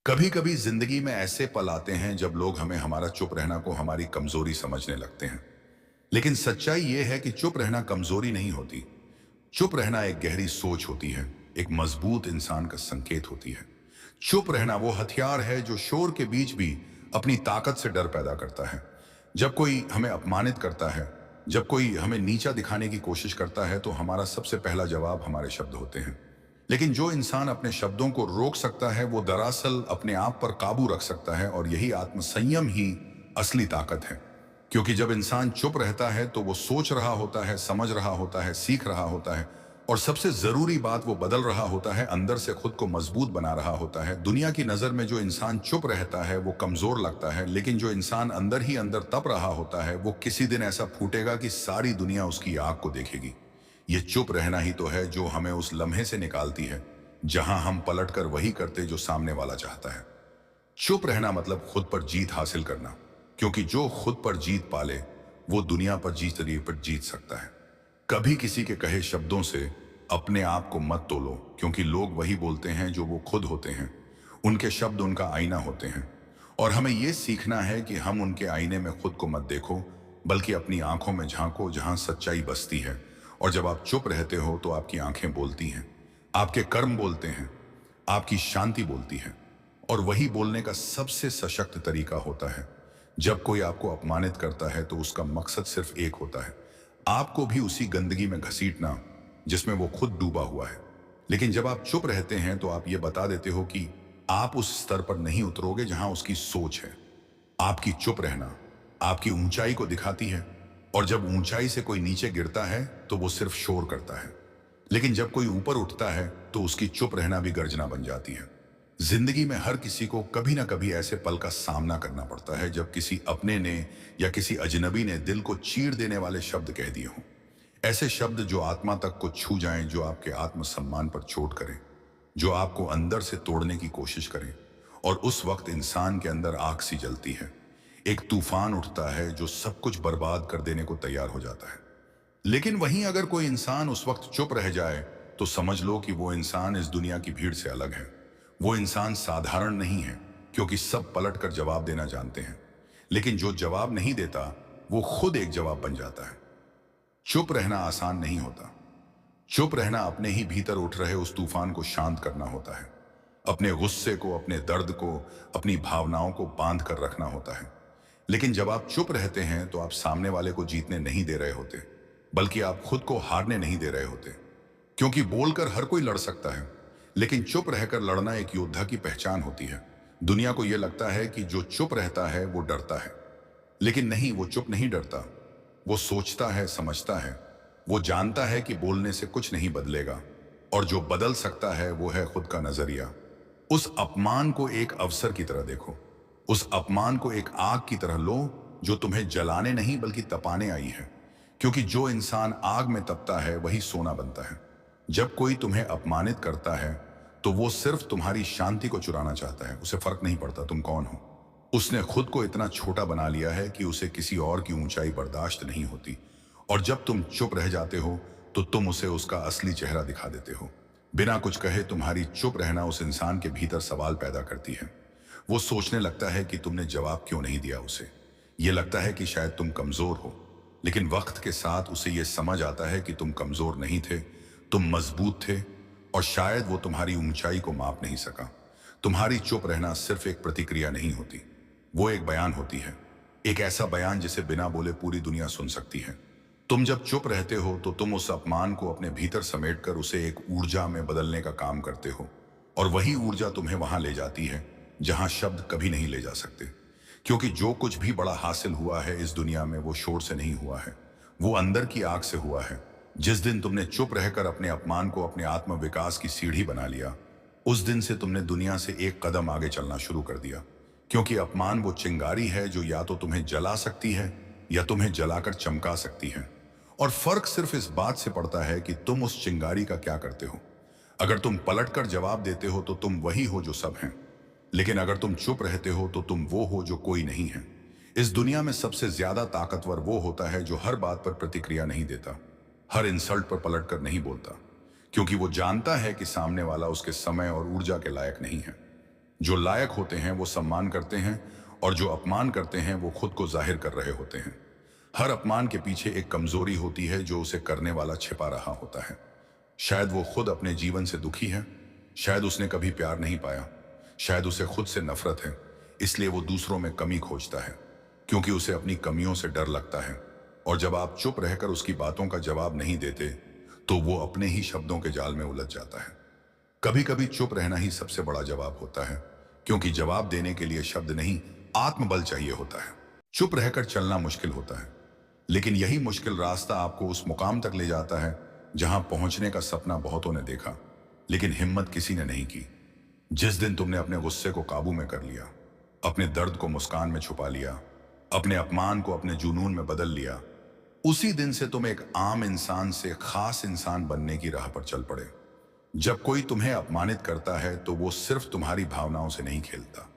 कभी कभी जिंदगी में ऐसे पल आते हैं जब लोग हमें हमारा चुप रहना को हमारी कमजोरी समझने लगते हैं। लेकिन सच्चाई यह है कि चुप रहना कमजोरी नहीं होती। चुप रहना एक गहरी सोच होती है, एक मजबूत इंसान का संकेत होती है। चुप रहना वो हथियार है जो शोर के बीच भी अपनी ताकत से डर पैदा करता है। जब कोई हमें अपमानित करता है, जब कोई हमें नीचा दिखाने की कोशिश करता है, तो हमारा सबसे पहला जवाब हमारे शब्द होते हैं। लेकिन जो इंसान अपने शब्दों को रोक सकता है, वो दरअसल अपने आप पर काबू रख सकता है, और यही आत्मसंयम ही असली ताकत है। क्योंकि जब इंसान चुप रहता है तो वो सोच रहा होता है, समझ रहा होता है, सीख रहा होता है, और सबसे जरूरी बात, वो बदल रहा होता है, अंदर से खुद को मजबूत बना रहा होता है। दुनिया की नजर में जो इंसान चुप रहता है वो कमजोर लगता है, लेकिन जो इंसान अंदर ही अंदर तप रहा होता है, वो किसी दिन ऐसा फूटेगा कि सारी दुनिया उसकी आग को देखेगी। ये चुप रहना ही तो है जो हमें उस लम्हे से निकालती है जहां हम पलटकर वही करते जो सामने वाला चाहता है। चुप रहना मतलब खुद पर जीत हासिल करना, क्योंकि जो खुद पर जीत पाले वो दुनिया पर जीत सकता है। कभी किसी के कहे शब्दों से अपने आप को मत तोलो, क्योंकि लोग वही बोलते हैं जो वो खुद होते हैं। उनके शब्द उनका आईना होते हैं, और हमें ये सीखना है कि हम उनके आईने में खुद को मत देखो, बल्कि अपनी आंखों में झांको जहां सच्चाई बसती है। और जब आप चुप रहते हो तो आपकी आंखें बोलती हैं, आपके कर्म बोलते हैं, आपकी शांति बोलती है। और वही बोलने का सबसे सशक्त तरीका होता है। जब कोई आपको अपमानित करता है तो उसका मकसद सिर्फ एक होता है, आपको भी उसी गंदगी में घसीटना जिसमें वो खुद डूबा हुआ है। लेकिन जब आप चुप रहते हैं तो आप ये बता देते हो कि आप उस स्तर पर नहीं उतरोगे जहां उसकी सोच है। आपकी चुप रहना आपकी ऊंचाई को दिखाती है, और जब ऊंचाई से कोई नीचे गिरता है तो वो सिर्फ शोर करता है। लेकिन जब कोई ऊपर उठता है तो उसकी चुप रहना भी गर्जना बन जाती है। जिंदगी में हर किसी को कभी ना कभी ऐसे पल का सामना करना पड़ता है जब किसी अपने ने या किसी अजनबी ने दिल को चीर देने वाले शब्द कह दिए हों। ऐसे शब्द जो आत्मा तक को छू जाएं, जो आपके आत्मसम्मान पर चोट करें, जो आपको अंदर से तोड़ने की कोशिश करें। और उस वक्त इंसान के अंदर आग सी जलती है, एक तूफान उठता है जो सब कुछ बर्बाद कर देने को तैयार हो जाता है। लेकिन वहीं अगर कोई इंसान उस वक्त चुप रह जाए तो समझ लो कि वो इंसान इस दुनिया की भीड़ से अलग है। वो इंसान साधारण नहीं है, क्योंकि सब पलट कर जवाब देना जानते हैं, लेकिन जो जवाब नहीं देता वो खुद एक जवाब बन जाता है। चुप रहना आसान नहीं होता। चुप रहना अपने ही भीतर उठ रहे उस तूफान को शांत करना होता है। अपने गुस्से को, अपने दर्द को, अपनी भावनाओं को बांध कर रखना होता है। लेकिन जब आप चुप रहते हैं तो आप सामने वाले को जीतने नहीं दे रहे होते, बल्कि आप खुद को हारने नहीं दे रहे होते। क्योंकि बोलकर हर कोई लड़ सकता है, लेकिन चुप रहकर लड़ना एक योद्धा की पहचान होती है। दुनिया को यह लगता है कि जो चुप रहता है वो डरता है, लेकिन नहीं, वो चुप नहीं डरता। वो सोचता है, समझता है। वो जानता है कि बोलने से कुछ नहीं बदलेगा, और जो बदल सकता है वो है खुद का नजरिया। उस अपमान को एक अवसर की तरह देखो। उस अपमान को एक आग की तरह लो, जो तुम्हें जलाने नहीं बल्कि तपाने आई है। क्योंकि जो इंसान आग में तपता है वही सोना बनता है। जब कोई तुम्हें अपमानित करता है तो वो सिर्फ तुम्हारी शांति को चुराना चाहता है। उसे फर्क नहीं पड़ता तुम कौन हो। उसने खुद को इतना छोटा बना लिया है कि उसे किसी और की ऊंचाई बर्दाश्त नहीं होती। और जब तुम चुप रह जाते हो तो तुम उसे उसका असली चेहरा दिखा देते हो। बिना कुछ कहे तुम्हारी चुप रहना उस इंसान के भीतर सवाल पैदा करती है। वो सोचने लगता है कि तुमने जवाब क्यों नहीं दिया उसे। ये लगता है कि शायद तुम कमजोर हो। लेकिन वक्त के साथ उसे यह समझ आता है कि तुम कमजोर नहीं थे, तुम मजबूत थे। और शायद वो तुम्हारी ऊंचाई को माप नहीं सका। तुम्हारी चुप रहना सिर्फ एक प्रतिक्रिया नहीं होती, वो एक बयान होती है। एक ऐसा बयान जिसे बिना बोले पूरी दुनिया सुन सकती है। तुम जब चुप रहते हो तो तुम उस अपमान को अपने भीतर समेटकर उसे एक ऊर्जा में बदलने का काम करते हो। और वही ऊर्जा तुम्हें वहां ले जाती है जहां शब्द कभी नहीं ले जा सकते। क्योंकि जो कुछ भी बड़ा हासिल हुआ है इस दुनिया में वो शोर से नहीं हुआ है, वो अंदर की आग से हुआ है। जिस दिन तुमने चुप रहकर अपने अपमान को अपने आत्म विकास की सीढ़ी बना लिया, उस दिन से तुमने दुनिया से एक कदम आगे चलना शुरू कर दिया। क्योंकि अपमान वो चिंगारी है जो या तो तुम्हें जला सकती है या तुम्हें जलाकर चमका सकती है। और फर्क सिर्फ इस बात से पड़ता है कि तुम उस चिंगारी का क्या करते हो। अगर तुम पलटकर जवाब देते हो तो तुम वही हो जो सब हैं। लेकिन अगर तुम चुप रहते हो तो तुम वो हो जो कोई नहीं है। इस दुनिया में सबसे ज्यादा ताकतवर वो होता है जो हर बात पर प्रतिक्रिया नहीं देता, हर इंसल्ट पर पलटकर नहीं बोलता, क्योंकि वो जानता है कि सामने वाला उसके समय और ऊर्जा के लायक नहीं है। जो लायक होते हैं वो सम्मान करते हैं, और जो अपमान करते हैं वो खुद को जाहिर कर रहे होते हैं। हर अपमान के पीछे एक कमजोरी होती है जो उसे करने वाला छिपा रहा होता है। शायद वो खुद अपने जीवन से दुखी है, शायद उसने कभी प्यार नहीं पाया, शायद उसे खुद से नफरत है, इसलिए वो दूसरों में कमी खोजता है, क्योंकि उसे अपनी कमियों से डर लगता है। और जब आप चुप रहकर उसकी बातों का जवाब नहीं देते, तो वो अपने ही शब्दों के जाल में उलझ जाता है। कभी कभी चुप रहना ही सबसे बड़ा जवाब होता है, क्योंकि जवाब देने के लिए शब्द नहीं, आत्मबल चाहिए होता है। चुप रहकर चलना मुश्किल होता है, लेकिन यही मुश्किल रास्ता आपको उस मुकाम तक ले जाता है जहां पहुंचने का सपना बहुतों ने देखा, लेकिन हिम्मत किसी ने नहीं की। जिस दिन तुमने अपने गुस्से को काबू में कर लिया, अपने दर्द को मुस्कान में छुपा लिया, अपने अपमान को अपने जुनून में बदल लिया, उसी दिन से तुम एक आम इंसान से खास इंसान बनने की राह पर चल पड़े। जब कोई तुम्हें अपमानित करता है तो वो सिर्फ तुम्हारी भावनाओं से नहीं खेलता,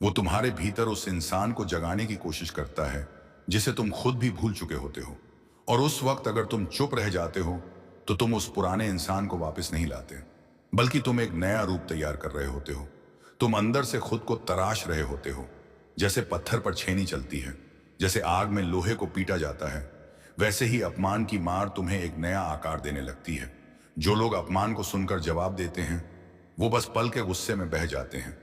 वो तुम्हारे भीतर उस इंसान को जगाने की कोशिश करता है जिसे तुम खुद भी भूल चुके होते हो। और उस वक्त अगर तुम चुप रह जाते हो तो तुम उस पुराने इंसान को वापस नहीं लाते, बल्कि तुम एक नया रूप तैयार कर रहे होते हो। तुम अंदर से खुद को तराश रहे होते हो, जैसे पत्थर पर छेनी चलती है, जैसे आग में लोहे को पीटा जाता है, वैसे ही अपमान की मार तुम्हें एक नया आकार देने लगती है। जो लोग अपमान को सुनकर जवाब देते हैं वो बस पल के गुस्से में बह जाते हैं,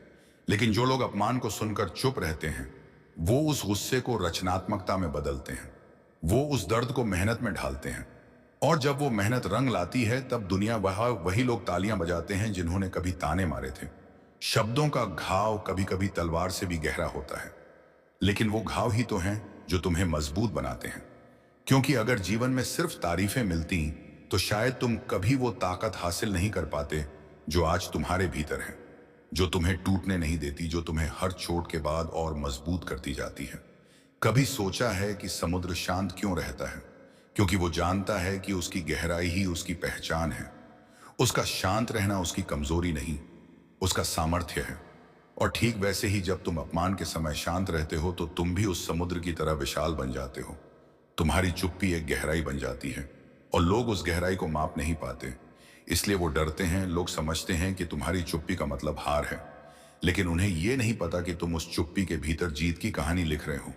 लेकिन जो लोग अपमान को सुनकर चुप रहते हैं वो उस गुस्से को रचनात्मकता में बदलते हैं, वो उस दर्द को मेहनत में ढालते हैं। और जब वो मेहनत रंग लाती है तब दुनिया वही लोग तालियां बजाते हैं जिन्होंने कभी ताने मारे थे। शब्दों का घाव कभी कभी तलवार से भी गहरा होता है, लेकिन वो घाव ही तो हैं जो तुम्हें मजबूत बनाते हैं। क्योंकि अगर जीवन में सिर्फ तारीफें मिलती तो शायद तुम कभी वो ताकत हासिल नहीं कर पाते जो आज तुम्हारे भीतर है, जो तुम्हें टूटने नहीं देती, जो तुम्हें हर चोट के बाद और मजबूत करती जाती है। कभी सोचा है कि समुद्र शांत क्यों रहता है? क्योंकि वो जानता है कि उसकी गहराई ही उसकी पहचान है। उसका शांत रहना उसकी कमजोरी नहीं, उसका सामर्थ्य है। और ठीक वैसे ही जब तुम अपमान के समय शांत रहते हो तो तुम भी उस समुद्र की तरह विशाल बन जाते हो। तुम्हारी चुप्पी एक गहराई बन जाती है और लोग उस गहराई को माप नहीं पाते, इसलिए वो डरते हैं। लोग समझते हैं कि तुम्हारी चुप्पी का मतलब हार है, लेकिन उन्हें यह नहीं पता कि तुम उस चुप्पी के भीतर जीत की कहानी लिख रहे हो।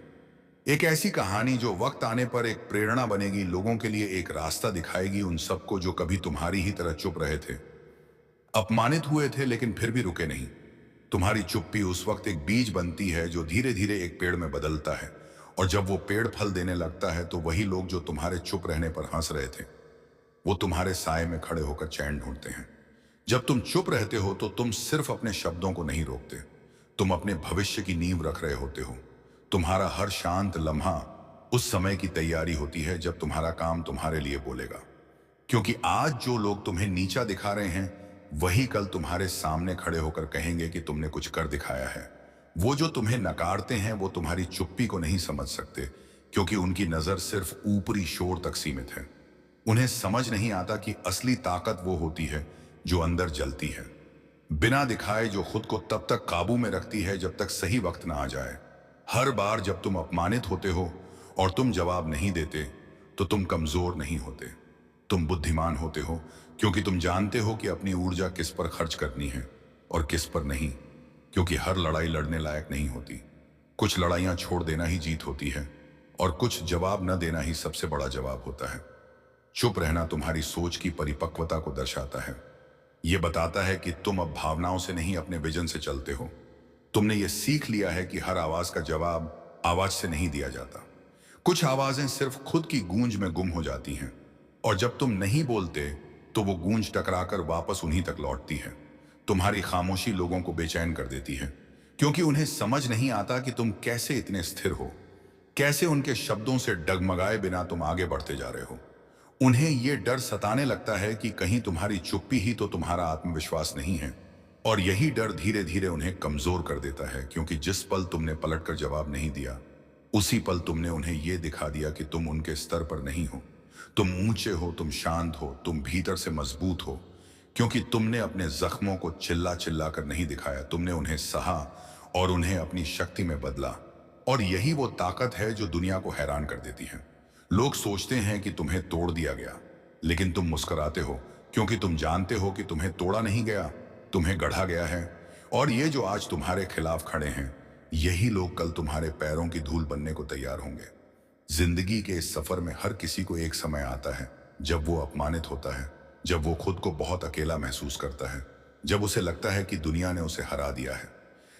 एक ऐसी कहानी जो वक्त आने पर एक प्रेरणा बनेगी, लोगों के लिए एक रास्ता दिखाएगी, उन सबको जो कभी तुम्हारी ही तरह चुप रहे थे, अपमानित हुए थे, लेकिन फिर भी रुके नहीं। तुम्हारी चुप्पी उस वक्त एक बीज बनती है जो धीरे धीरे एक पेड़ में बदलता है, और जब वो पेड़ फल देने लगता है तो वही लोग जो तुम्हारे चुप रहने पर हंस रहे थे वो तुम्हारे साए में खड़े होकर चैन ढूंढते हैं। जब तुम चुप रहते हो तो तुम सिर्फ अपने शब्दों को नहीं रोकते, तुम अपने भविष्य की नींव रख रहे होते हो। तुम्हारा हर शांत लम्हा उस समय की तैयारी होती है जब तुम्हारा काम तुम्हारे लिए बोलेगा। क्योंकि आज जो लोग तुम्हें नीचा दिखा रहे हैं वही कल तुम्हारे सामने खड़े होकर कहेंगे कि तुमने कुछ कर दिखाया है। वो जो तुम्हें नकारते हैं वो तुम्हारी चुप्पी को नहीं समझ सकते, क्योंकि उनकी नजर सिर्फ ऊपरी शोर तक सीमित है। उन्हें समझ नहीं आता कि असली ताकत वो होती है जो अंदर जलती है, बिना दिखाए, जो खुद को तब तक काबू में रखती है जब तक सही वक्त ना आ जाए। हर बार जब तुम अपमानित होते हो और तुम जवाब नहीं देते तो तुम कमजोर नहीं होते, तुम बुद्धिमान होते हो, क्योंकि तुम जानते हो कि अपनी ऊर्जा किस पर खर्च करनी है और किस पर नहीं। क्योंकि हर लड़ाई लड़ने लायक नहीं होती, कुछ लड़ाइयां छोड़ देना ही जीत होती है, और कुछ जवाब न देना ही सबसे बड़ा जवाब होता है। चुप रहना तुम्हारी सोच की परिपक्वता को दर्शाता है। यह बताता है कि तुम अब भावनाओं से नहीं अपने विजन से चलते हो। तुमने ये सीख लिया है कि हर आवाज का जवाब आवाज से नहीं दिया जाता। कुछ आवाजें सिर्फ खुद की गूंज में गुम हो जाती हैं, और जब तुम नहीं बोलते तो वो गूंज टकराकर वापस उन्हीं तक लौटती है। तुम्हारी खामोशी लोगों को बेचैन कर देती है, क्योंकि उन्हें समझ नहीं आता कि तुम कैसे इतने स्थिर हो, कैसे उनके शब्दों से डगमगाए बिना तुम आगे बढ़ते जा रहे हो। उन्हें यह डर सताने लगता है कि कहीं तुम्हारी चुप्पी ही तो तुम्हारा आत्मविश्वास नहीं है, और यही डर धीरे धीरे उन्हें कमजोर कर देता है। क्योंकि जिस पल तुमने पलटकर जवाब नहीं दिया उसी पल तुमने उन्हें यह दिखा दिया कि तुम उनके स्तर पर नहीं हो। तुम ऊंचे हो, तुम शांत हो, तुम भीतर से मजबूत हो, क्योंकि तुमने अपने जख्मों को चिल्ला चिल्ला कर नहीं दिखाया, तुमने उन्हें सहा और उन्हें अपनी शक्ति में बदला। और यही वो ताकत है जो दुनिया को हैरान कर देती है। लोग सोचते हैं कि तुम्हें तोड़ दिया गया, लेकिन तुम मुस्कुराते हो, क्योंकि तुम जानते हो कि तुम्हें तोड़ा नहीं गया, तुम्हें गढ़ा गया है। और ये जो आज तुम्हारे खिलाफ खड़े हैं, यही लोग कल तुम्हारे पैरों की धूल बनने को तैयार होंगे। जिंदगी के इस सफर में हर किसी को एक समय आता है जब वो अपमानित होता है, जब वो खुद को बहुत अकेला महसूस करता है, जब उसे लगता है कि दुनिया ने उसे हरा दिया है।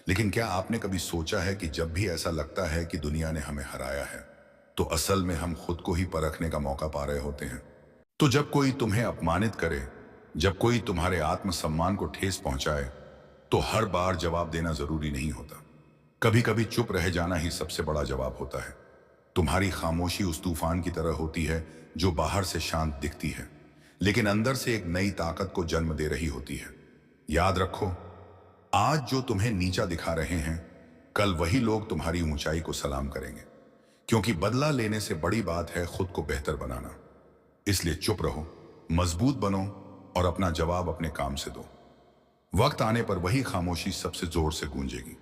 लेकिन क्या आपने कभी सोचा है कि जब भी ऐसा लगता है कि दुनिया ने हमें हराया है, तो असल में हम खुद को ही परखने का मौका पा रहे होते हैं। तो जब कोई तुम्हें अपमानित करे, जब कोई तुम्हारे आत्मसम्मान को ठेस पहुंचाए, तो हर बार जवाब देना जरूरी नहीं होता। कभी कभी चुप रह जाना ही सबसे बड़ा जवाब होता है। तुम्हारी खामोशी उस तूफान की तरह होती है जो बाहर से शांत दिखती है, लेकिन अंदर से एक नई ताकत को जन्म दे रही होती है। याद रखो, आज जो तुम्हें नीचा दिखा रहे हैं, कल वही लोग तुम्हारी ऊंचाई को सलाम करेंगे। क्योंकि बदला लेने से बड़ी बात है खुद को बेहतर बनाना। इसलिए चुप रहो, मजबूत बनो और अपना जवाब अपने काम से दो। वक्त आने पर वही खामोशी सबसे जोर से गूंजेगी।